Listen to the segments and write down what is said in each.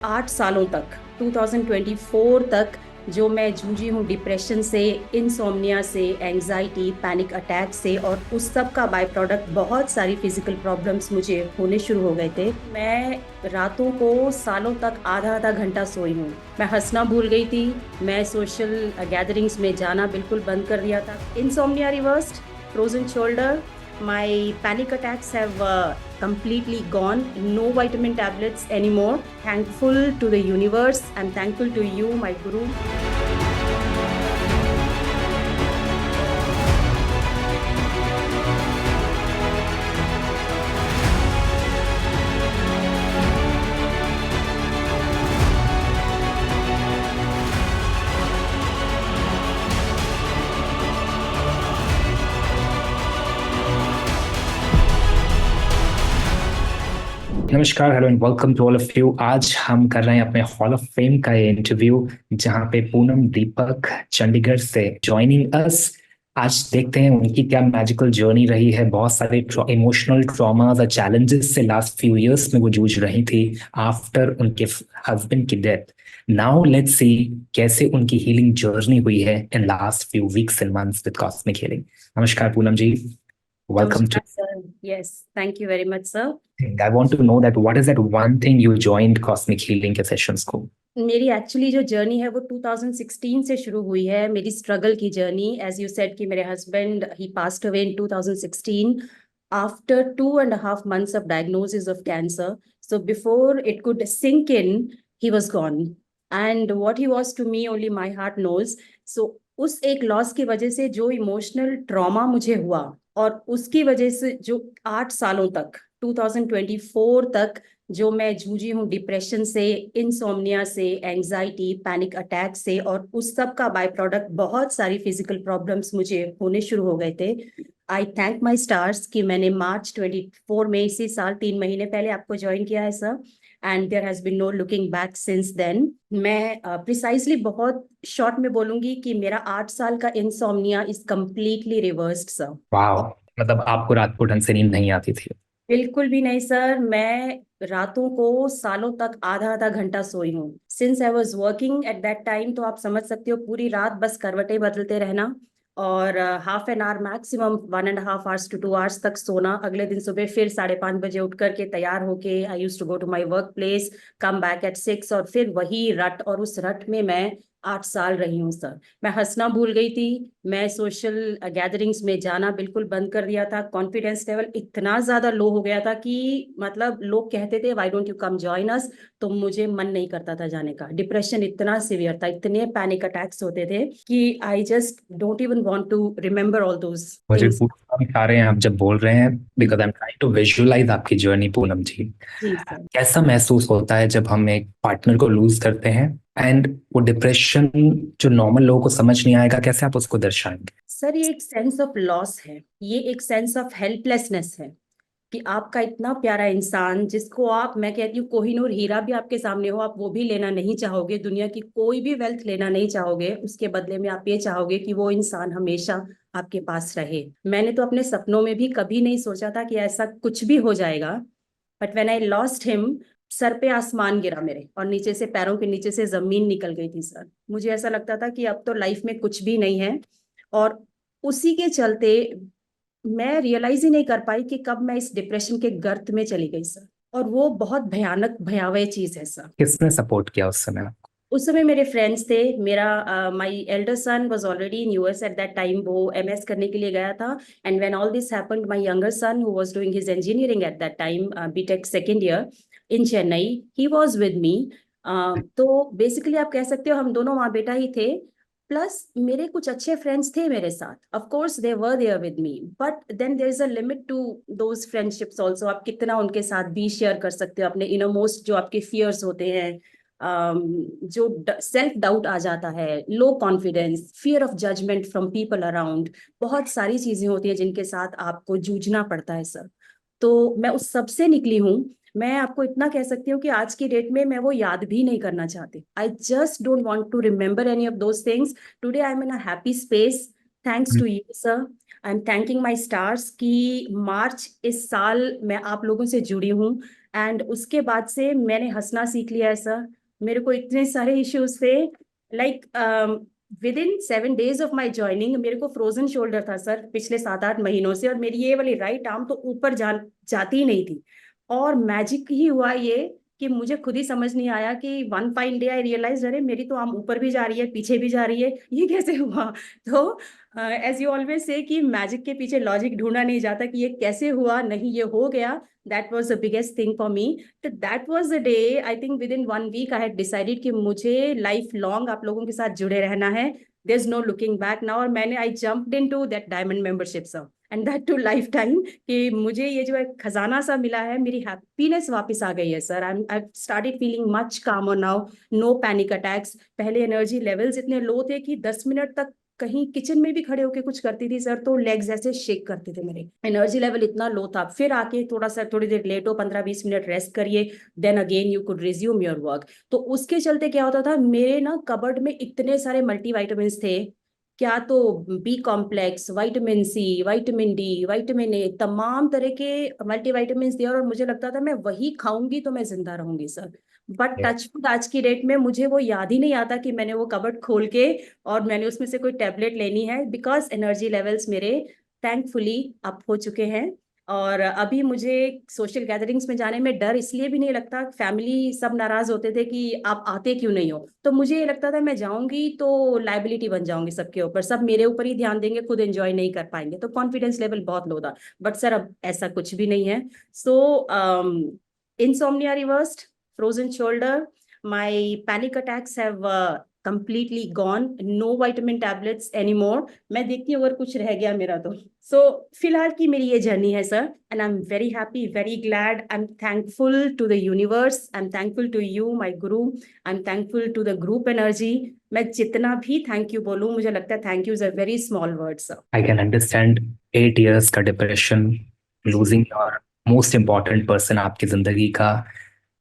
8 सालों तक 2024 तक जो मैं जूझी हूँ डिप्रेशन से, इंसोम्निया से, एंजाइटी, पैनिक अटैक से, और उस सब का बाय प्रोडक्ट बहुत सारी फिजिकल प्रॉब्लम्स मुझे होने शुरू हो गए थे। मैं रातों को सालों तक आधा आधा घंटा सोई हूँ। मैं हंसना भूल गई थी। मैं सोशल गैदरिंग्स में जाना बिल्कुल बंद कर दिया था। Insomnia reversed, frozen shoulder, my panic attacks have completely gone. No vitamin tablets anymore. Thankful to the universe. I'm thankful to you, my guru. नमस्कार, hello and welcome to all of you. आज हम कर रहे हैं अपने hall of fame का ये interview, जहां पे पूनम दीपक चंडीगढ़ से जॉइनिंग अस। आज देखते हैं उनकी क्या मैजिकल जर्नी रही है। बहुत सारे इमोशनल ट्रॉमास और चैलेंजेस से लास्ट फ्यू इयर्स में वो जूझ रही थी आफ्टर उनके हस्बैंड की डेथ। नाउ लेट्स सी कैसे उनकी हीलिंग जर्नी हुई है in last few weeks and months with cosmic healing. नमस्कार Poonam ji, welcome to. Namaskar, sir. Yes, thank you very much, sir. I want to know that what is that one thing you joined Cosmic Healing के sessions को? मेरी actually जो journey है वो 2016 से शुरू हुई है। मेरी स्ट्रगल की जर्नी, एज यू सेड कि मेरे husband he passed away in 2016 after 2.5 months of diagnosis of cancer. So before it could sink in, he was gone. And what he was to me, only my heart knows. So उस एक loss की वजह से जो emotional trauma मुझे हुआ, और उसकी वजह से जो 8 सालों तक 2024 तक जो मैं जूझी हूँ डिप्रेशन से, इंसोम्निया से, एंजाइटी, पैनिक अटैक से, और उस सब का बाय प्रोडक्ट बहुत सारी फिजिकल प्रॉब्लम्स मुझे होने शुरू हो गए थे। आई थैंक माई स्टार्स कि मैंने मार्च 24 में इसी साल 3 महीने पहले आपको ज्वाइन किया है sir. And there has been no looking back since then. मैं प्रिसाइसली बहुत शॉर्ट में बोलूंगी कि मेरा 8 साल का insomnia is completely reversed sir. वाह, मतलब आपको रात को ढंग से नींद नहीं आती थी? बिल्कुल भी नहीं सर। मैं रातों को सालों तक आधा आधा घंटा सोई हूँ। Since I was working at that time, तो आप समझ सकते हो पूरी रात बस करवटें बदलते रहना, और half an hour maximum 1.5 hours to 2 hours तक सोना। अगले दिन सुबह फिर 5:30 बजे उठ करके तैयार होके I used to go to my work place, come back at 6, और फिर वही रट, और उस रट में मैं 8 साल रही हूँ सर। मैं हंसना भूल गई थी। मैं सोशल गैदरिंग्स में जाना बिल्कुल बंद कर दिया था। कॉन्फिडेंस लेवल इतना ज्यादा लो हो गया था कि मतलब लोग कहते थे why don't you come join us, तो मुझे मन नहीं करता था जाने का। डिप्रेशन इतना सीवियर था, इतने पैनिक अटैक्स होते थे कि I just don't even want to remember all those मुझे थिंग्स। पूछ आ रहे हैं आप जब बोल रहे हैं, because I am trying to visualise आपकी जर्नी पूनम जी। जी सर। कैसा महसूस होता है जब हम एक पार्टनर को लूज करते हैं, एंड वो डिप्रेशन जो नॉर्मल लोगों को समझ नहीं आएगा, कैसे आप उसको दर्शाएंगे? सर ये एक सेंस ऑफ लॉस है, ये एक सेंस ऑफ हेल्पलेसनेस है कि आपका इतना प्यारा इंसान, जिसको आप, मैं कहती हूँ कोहिनूर हीरा भी आपके सामने हो, आप वो भी लेना नहीं चाहोगे, दुनिया की कोई भी वेल्थ लेना नहीं चाहोगे, उसके बदले में आप ये चाहोगे कि वो इंसान हमेशा आपके पास रहे। मैंने तो अपने सपनों में भी कभी नहीं सोचा था कि ऐसा कुछ भी हो जाएगा। But when I lost him, sir पे आसमान गिरा मेरे, और नीचे से, पैरों के नीचे से जमीन निकल गई थी सर। मुझे ऐसा लगता था कि अब तो लाइफ में कुछ भी नहीं है। और उसी के चलते मैं रियलाइज ही नहीं कर पाई कि कब मैं इस डिप्रेशन के गर्त में चली गई सर। और वो बहुत भयानक भयावह चीज है सर। किसने सपोर्ट किया उस समय? उस समय मेरे फ्रेंड्स थे। मेरा my elder son was already in US at that time, वो एमएस करने के लिए गया था। And when all this happened, my younger son who was doing his engineering at that time, BTech second year in Chennai, he was with me. तो basically आप कह सकते हो हम दोनों माँ बेटा ही थे। प्लस मेरे कुछ अच्छे फ्रेंड्स थे मेरे साथ, of course they were there with me, but then there is a limit to those friendships also. आप कितना उनके साथ भी शेयर कर सकते हो अपने इनरमोस्ट जो आपके फियर्स होते हैं, जो सेल्फ डाउट आ जाता है, low confidence, fear of judgement from people around, बहुत सारी चीजें होती हैं जिनके साथ आपको जूझना पड़ता है सर। तो मैं उस सब से निकली हूँ। मैं आपको इतना कह सकती हूँ कि आज की डेट में मैं वो याद भी नहीं करना चाहती। I just don't want to remember any of those things. Today I am in a happy space, thanks to you sir. I am thanking my stars कि मार्च इस साल मैं आप लोगों से जुड़ी हूँ। एंड उसके बाद से मैंने हंसना सीख लिया है सर। मेरे को इतने सारे इश्यूज थे, like with in 7 days of my joining मेरे को फ्रोजन शोल्डर था सर पिछले 7-8 महीनों से, और मेरी ये वाली राइट आर्म तो ऊपर जाती ही नहीं थी। और मैजिक ही हुआ ये कि मुझे खुद ही समझ नहीं आया कि one fine day I realise, अरे मेरी तो आर्म ऊपर भी जा रही है पीछे भी जा रही है, ये कैसे हुआ। तो एज यू ऑलवेज से कि मैजिक के पीछे लॉजिक ढूंढा नहीं जाता कि ये कैसे हुआ, नहीं ये हो गया। That was the biggest thing for me. तो that was the day, I think within 1 week I had decided कि मुझे लाइफ लॉन्ग आप लोगों के साथ जुड़े रहना है। There is no looking back now. और मैंने I jumped into that diamond membership sir, and that too lifetime, कि मुझे ये जो एक खजाना सा मिला है, मेरी हैप्पीनेस वापस आ गई है sir. I started feeling much कामर नाउ, नो पैनिक अटैक्स। पहले एनर्जी लेवल्स इतने लो थे कि 10 मिनट तक कहीं किचन में भी खड़े होके कुछ करती थी सर तो लेग्स ऐसे शेक करते थे, मेरे एनर्जी लेवल इतना लो था। फिर आके थोड़ा सा थोड़ी देर लेट हो, 15-20 मिनट रेस्ट करिए, then again you could resume your work. तो उसके चलते क्या होता था, मेरे ना कबर्ड में इतने सारे मल्टीविटामिन्स थे, क्या तो B complex, vitamin C, vitamin D, vitamin A, तमाम तरह के मल्टीविटामिन्स थे, और मुझे लगता था मैं वही खाऊंगी तो मैं जिंदा रहूंगी सर। बट टचवुड आज की डेट में मुझे वो याद ही नहीं आता कि मैंने वो कबर्ड खोल के और मैंने उसमें से कोई टेबलेट लेनी है, बिकॉज एनर्जी लेवल्स मेरे थैंकफुली अप हो चुके हैं। और अभी मुझे सोशल गैदरिंग्स में जाने में डर इसलिए भी नहीं लगता, फैमिली सब नाराज होते थे कि आप आते क्यों नहीं हो, तो मुझे ये लगता था मैं जाऊंगी तो लाइबिलिटी बन जाऊंगी सबके ऊपर, सब मेरे ऊपर ही ध्यान देंगे, खुद एंजॉय नहीं कर पाएंगे, तो कॉन्फिडेंस लेवल बहुत लो था। बट सर अब ऐसा कुछ भी नहीं है। सो insomnia reversed, frozen shoulder, my panic attacks have completely gone, no vitamin tablets anymore। मैं देखती हूँ अगर कुछ रह गया मेरा तो। सो फिलहाल की मेरी ये जर्नी है sir, and I am very happy, very glad, I am thankful to the universe, I am thankful to you my guru, I am thankful to the group energy. मैं जितना भी थैंक यू बोलूँ, मुझे लगता है thank you is a very small word sir. I can understand 8 years का depression, जी losing your most important person आपकी जिंदगी का,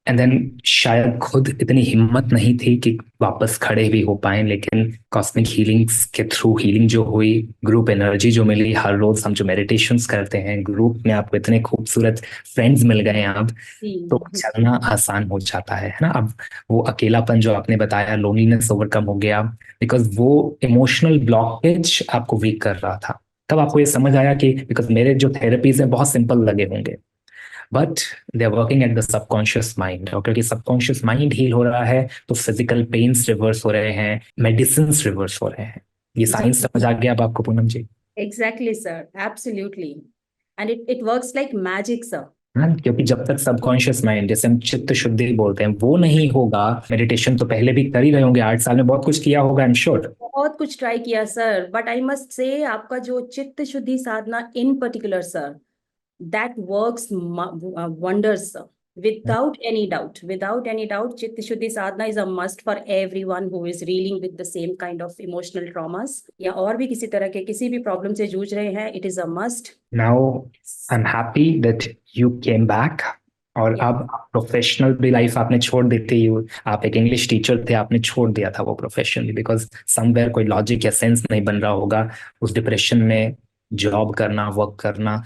एंड देन शायद खुद इतनी हिम्मत नहीं थी कि वापस खड़े भी हो पाए, लेकिन कॉस्मिक हीलिंग्स के थ्रू हीलिंग जो हुई, ग्रुप एनर्जी जो मिली, हर रोज हम जो मेडिटेशंस करते हैं ग्रुप में, आपको इतने खूबसूरत फ्रेंड्स मिल गए हैं अब, जी तो चलना आसान हो जाता है ना। अब वो अकेलापन जो आपने बताया, लोनलीनेस ओवरकम हो गया, बिकॉज वो इमोशनल ब्लॉकेज आपको वीक कर रहा था। तब आपको ये समझ आया कि बिकॉज मेरे जो थेरेपीज हैं बहुत सिंपल लगे होंगे, but they are working at the subconscious mind, और क्योंकि सबकॉन्शियस माइंड हील हो रहा है तो फिजिकल पेन्स रिवर्स हो रहे हैं, मेडिसिन रिवर्स हो रहे हैं। ये जी साइंस समझ आ गया अब आपको Poonam ji? Exactly sir, absolutely, and it works like magic sir. हाँ, क्योंकि जब तक सबकॉन्शियस माइंड, जैसे हम चित्त शुद्धि बोलते हैं, वो नहीं होगा, मेडिटेशन तो पहले भी कर ही रहे होंगे, 8 साल में बहुत कुछ किया होगा, आई एम श्योर। बहुत कुछ ट्राई किया sir, but I must say आपका जो चित्त शुद्धि साधना in particular sir, that works wonders sir, without any doubt chitta shuddhi sadhana is a must for everyone who is dealing with the same kind of emotional traumas, या और भी किसी तरह के किसी भी प्रॉब्लम से जूझ रहे हैं, it is a must। Now I am happy that you came back, और Yeah. अब प्रोफेशनल भी लाइफ आपने छोड़ दी थी। आप एक इंग्लिश टीचर थे, आपने छोड़ दिया था वो प्रोफेशन भी, बिकॉज समवेयर कोई लॉजिक या सेंस नहीं बन रहा होगा उस डिप्रेशन में जॉब करना, वर्क करना।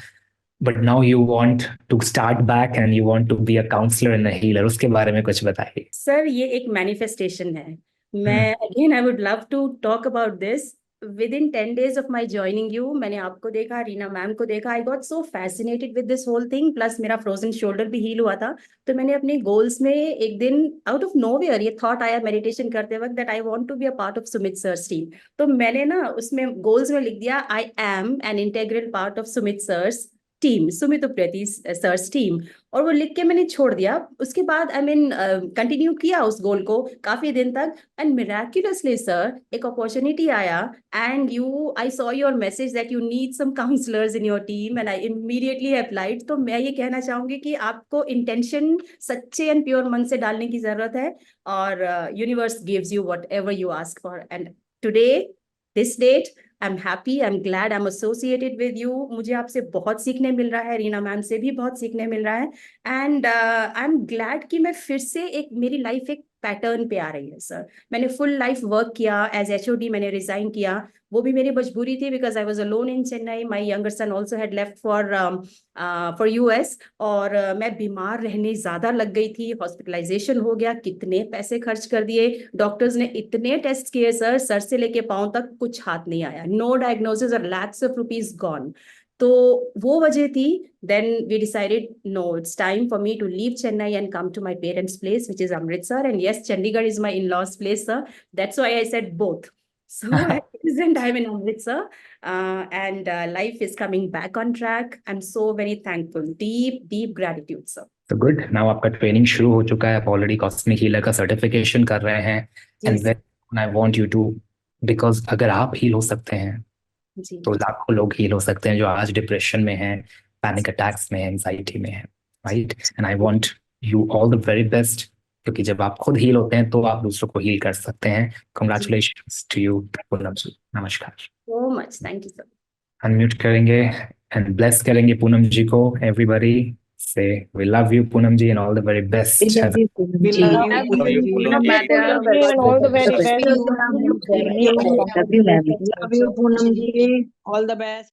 But now you want to start back and you want to be a counsellor and a healer, उसके बारे में कुछ बताइए। सर ये एक मैनिफेस्टेशन है। मैं again I would love to talk about this. Within 10 days of my joining you, मैंने आपको देखा, रीना मैम को देखा, I got so fascinated with this whole thing, plus मेरा फ्रोजन शोल्डर भी हील हुआ था। तो मैंने अपने गोल्स में एक दिन आउट ऑफ नोवेयर ये थॉट आया मेडिटेशन करते वक्त, that I want to be a part of Sumit sir's team. तो मैंने ना उसमें गोल्स में लिख दिया, I am an integral part of Sumit sir's team, Sumit Upreti sir's team. और वो लिख के मैंने छोड़ दिया। उसके बाद आई मीन कंटिन्यू किया उस गोल को काफी दिन तक, एंड मिराक्युलसली सर एक अपॉर्चुनिटी आया, and you I saw your message that you need some counsellors in your team, and I immediately applied. तो मैं ये कहना चाहूंगी कि आपको इंटेंशन सच्चे एंड प्योर मन से डालने की जरूरत है, और universe gives you whatever you ask for. And today, this date, I am happy, I am glad, I am associated with you. मुझे आपसे बहुत सीखने मिल रहा है, रीना मैम से भी बहुत सीखने मिल रहा है, एंड आई एम ग्लैड कि मैं फिर से एक मेरी लाइफ एक पैटर्न पे आ रही है सर। मैंने फुल लाइफ वर्क किया एज एचओडी, मैंने रिजाइन किया, वो भी मेरी मजबूरी थी because I was alone in Chennai, my younger son also had left for US, और मैं बीमार रहने ज्यादा लग गई थी, हॉस्पिटलाइजेशन हो गया, कितने पैसे खर्च कर दिए, डॉक्टर्स ने इतने टेस्ट किए सर, सर से लेके पांव तक कुछ हाथ नहीं आया, नो डायग्नोसिस और लैक्स ऑफ रुपीज गॉन। तो वो वजह थी। Then we decided no, it's time for me to leave Chennai and come to my parents place which is Amritsar, and yes, Chandigarh is my in-laws place sir, that's why I said both. So at present I'm in Amritsar, and life is coming back on track. I'm so very thankful. Deep gratitude, sir. तो good, now आपका training शुरू हो चुका है, आप already cosmic healer का certification कर रहे हैं, and Yes, then I want you to, because अगर आप हील हो सकते हैं जी. तो लाखों लोग हील हो सकते हैं जो आज डिप्रेशन में हैं, पैनिक अटैक्स में हैं, एंजाइटी में हैं, right? And I want you all the very best, क्योंकि जब आप खुद हील होते हैं तो आप दूसरों को हील कर सकते हैं. Congratulations to you Poonam ji. नमस्कार. So much. Thank you, sir. Unmute करेंगे एंड ब्लेस करेंगे पूनम जी को. एवरीबॉडी से we love you Poonam ji and all the very best. We love you, Poonam ji. and all the very best. Love you, Poonam ji. All the best.